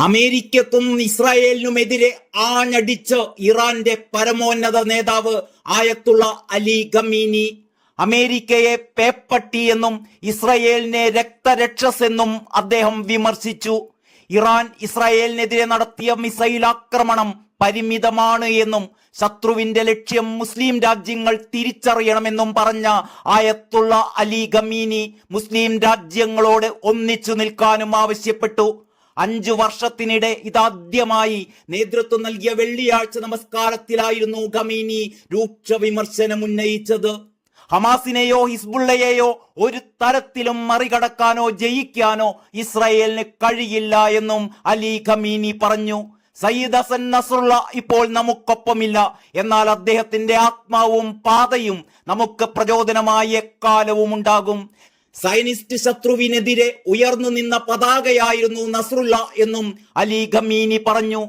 അമേരിക്കക്കും ഇസ്രായേലിനുമെതിരെ ആഞ്ഞടിച്ച് ഇറാന്റെ പരമോന്നത നേതാവ് ആയത്തുള്ള അലി ഖമീനി അമേരിക്കയെ പേപ്പട്ടി എന്നും ഇസ്രായേലിനെ രക്തരക്ഷസ് എന്നും അദ്ദേഹം വിമർശിച്ചു. ഇറാൻ ഇസ്രായേലിനെതിരെ നടത്തിയ മിസൈൽ ആക്രമണം പരിമിതമാണ് എന്നും ശത്രുവിന്റെ ലക്ഷ്യം മുസ്ലിം രാജ്യങ്ങൾ തിരിച്ചറിയണമെന്നും പറഞ്ഞ ആയത്തുള്ള അലി ഖമീനി മുസ്ലിം രാജ്യങ്ങളോട് ഒന്നിച്ചു നിൽക്കാനും ആവശ്യപ്പെട്ടു. 5 വർഷത്തിനിടെ ഇതാദ്യമായി നേതൃത്വം നൽകിയ വെള്ളിയാഴ്ച നമസ്കാരത്തിലായിരുന്നു ഖമീനി രൂക്ഷ വിമർശനം ഉന്നയിച്ചത്. ഹമാസിനെയോ ഹിസ്ബുള്ളയെയോ ഒരു തരത്തിലും മറികടക്കാനോ ജയിക്കാനോ ഇസ്രായേലിന് കഴിയില്ല എന്നും അലി ഖമീനി പറഞ്ഞു. സയ്യിദ് ഹസൻ നസ്രുള്ള ഇപ്പോൾ നമുക്കൊപ്പമില്ല, എന്നാൽ അദ്ദേഹത്തിന്റെ ആത്മാവും പാതയും നമുക്ക് പ്രചോദനമായി എക്കാലവും ഉണ്ടാകും. സയനിസ്റ്റ് ശത്രുവിനെതിരെ ഉയർന്നു നിന്ന പതാകയായിരുന്നു നസ്രുള്ള എന്നും അലി ഖമീനി പറഞ്ഞു.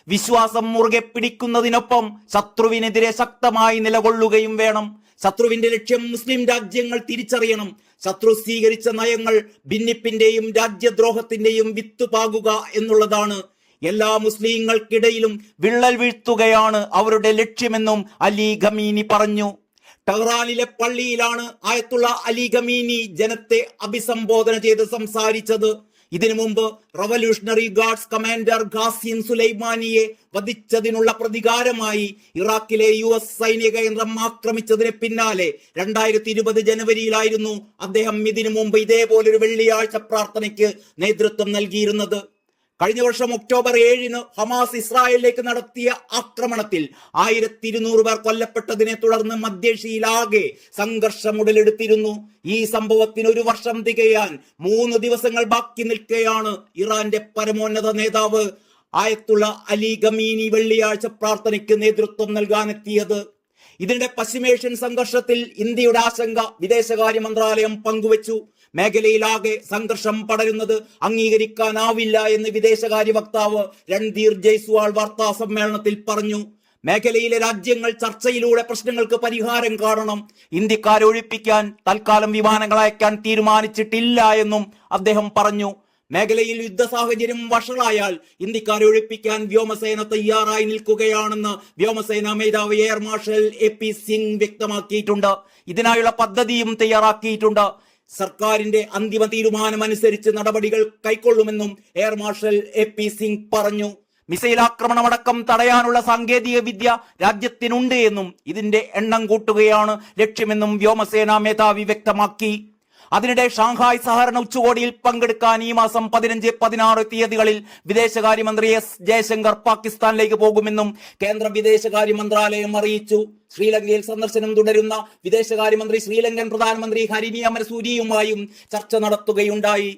വിശ്വാസം മുറുകെ പിടിക്കുന്നതിനൊപ്പം ശത്രുവിനെതിരെ ശക്തമായി നിലകൊള്ളുകയും വേണം. ശത്രുവിന്റെ ലക്ഷ്യം മുസ്ലിം രാജ്യങ്ങൾ തിരിച്ചറിയണം. ശത്രു സ്വീകരിച്ച നയങ്ങൾ ഭിന്നിപ്പിന്റെയും രാജ്യദ്രോഹത്തിന്റെയും വിത്തുപാകുക എന്നുള്ളതാണ്. എല്ലാ മുസ്ലിങ്ങൾക്കിടയിലും വിള്ളൽ വീഴ്ത്തുകയാണ് അവരുടെ ലക്ഷ്യമെന്നും അലി ഖമീനി പറഞ്ഞു. ടെഹ്റാനിലെ പള്ളിയിലാണ് ആയത്തുള്ള അലി ഖമീനി ജനത്തെ അഭിസംബോധന ചെയ്ത് സംസാരിച്ചത്. ഇതിനു മുമ്പ് റവല്യൂഷണറി ഗാർഡ്സ് കമാൻഡർ ഖാസിം സുലൈമാനിയെ വധിച്ചതിനുള്ള പ്രതികാരമായി ഇറാഖിലെ US സൈനിക കേന്ദ്രം ആക്രമിച്ചതിന് പിന്നാലെ 2020 ജനുവരിയിലായിരുന്നു അദ്ദേഹം ഇതിനു മുമ്പ് ഇതേപോലൊരു വെള്ളിയാഴ്ച പ്രാർത്ഥനയ്ക്ക് നേതൃത്വം നൽകിയിരുന്നത്. കഴിഞ്ഞ വർഷം ഒക്ടോബർ 7-ന് ഹമാസ് ഇസ്രായേലിലേക്ക് നടത്തിയ ആക്രമണത്തിൽ 1200 പേർ കൊല്ലപ്പെട്ടതിനെ തുടർന്ന് മധ്യേഷ്യയിലാകെ സംഘർഷം ഉടലെടുത്തിരുന്നു. ഈ സംഭവത്തിന് 1 വർഷം തികയാൻ 3 ദിവസങ്ങൾ ബാക്കി നിൽക്കെയാണ് ഇറാന്റെ പരമോന്നത നേതാവ് ആയത്തുള്ള അലി ഖമീനി വെള്ളിയാഴ്ച പ്രാർത്ഥനയ്ക്ക് നേതൃത്വം നൽകാനെത്തിയത്. ഇതിനിടെ പശ്ചിമേഷ്യൻ സംഘർഷത്തിൽ ഇന്ത്യയുടെ ആശങ്ക വിദേശകാര്യ മന്ത്രാലയം പങ്കുവച്ചു. മേഖലയിലാകെ സംഘർഷം പടരുന്നത് അംഗീകരിക്കാനാവില്ല എന്ന് വിദേശകാര്യ വക്താവ് രൺധീർ ജയ്സ്വാൾ വാർത്താ സമ്മേളനത്തിൽ പറഞ്ഞു. മേഖലയിലെ രാജ്യങ്ങൾ ചർച്ചയിലൂടെ പ്രശ്നങ്ങൾക്ക് പരിഹാരം കാണണം. ഇന്ത്യക്കാരെ ഒഴിപ്പിക്കാൻ തൽക്കാലം വിമാനങ്ങൾ അയക്കാൻ തീരുമാനിച്ചിട്ടില്ല എന്നും അദ്ദേഹം പറഞ്ഞു. മേഖലയിൽ യുദ്ധ സാഹചര്യം വഷളായാൽ ഇന്ത്യക്കാരെ ഒഴിപ്പിക്കാൻ വ്യോമസേന തയ്യാറായി നിൽക്കുകയാണെന്ന് വ്യോമസേന മേധാവി എയർ മാർഷൽ AP സിംഗ് വ്യക്തമാക്കിയിട്ടുണ്ട്. ഇതിനായുള്ള പദ്ധതിയും തയ്യാറാക്കിയിട്ടുണ്ട്. സർക്കാരിന്റെ അന്തിമ തീരുമാനമനുസരിച്ച് നടപടികൾ കൈക്കൊള്ളുമെന്നും എയർ മാർഷൽ AP സിംഗ് പറഞ്ഞു. മിസൈൽ ആക്രമണമടക്കം തടയാനുള്ള സാങ്കേതിക വിദ്യ രാജ്യത്തിനുണ്ട് എന്നും ഇതിന്റെ എണ്ണം കൂട്ടുകയാണ് ലക്ഷ്യമെന്നും വ്യോമസേനാ മേധാവി വ്യക്തമാക്കി. അതിനിടെ ഷാങ്ഹായ് സഹകരണ ഉച്ചകോടിയിൽ പങ്കെടുക്കാൻ ഈ മാസം 15, 16 തീയതികളിൽ വിദേശകാര്യമന്ത്രി S ജയശങ്കർ പാകിസ്ഥാനിലേക്ക് പോകുമെന്നും കേന്ദ്ര വിദേശകാര്യ മന്ത്രാലയം അറിയിച്ചു. ശ്രീലങ്കയിൽ സന്ദർശനം തുടരുന്ന വിദേശകാര്യമന്ത്രി ശ്രീലങ്കൻ പ്രധാനമന്ത്രി ഹരിനി അമരസൂരിയുമായും ചർച്ച നടത്തുകയുണ്ടായി.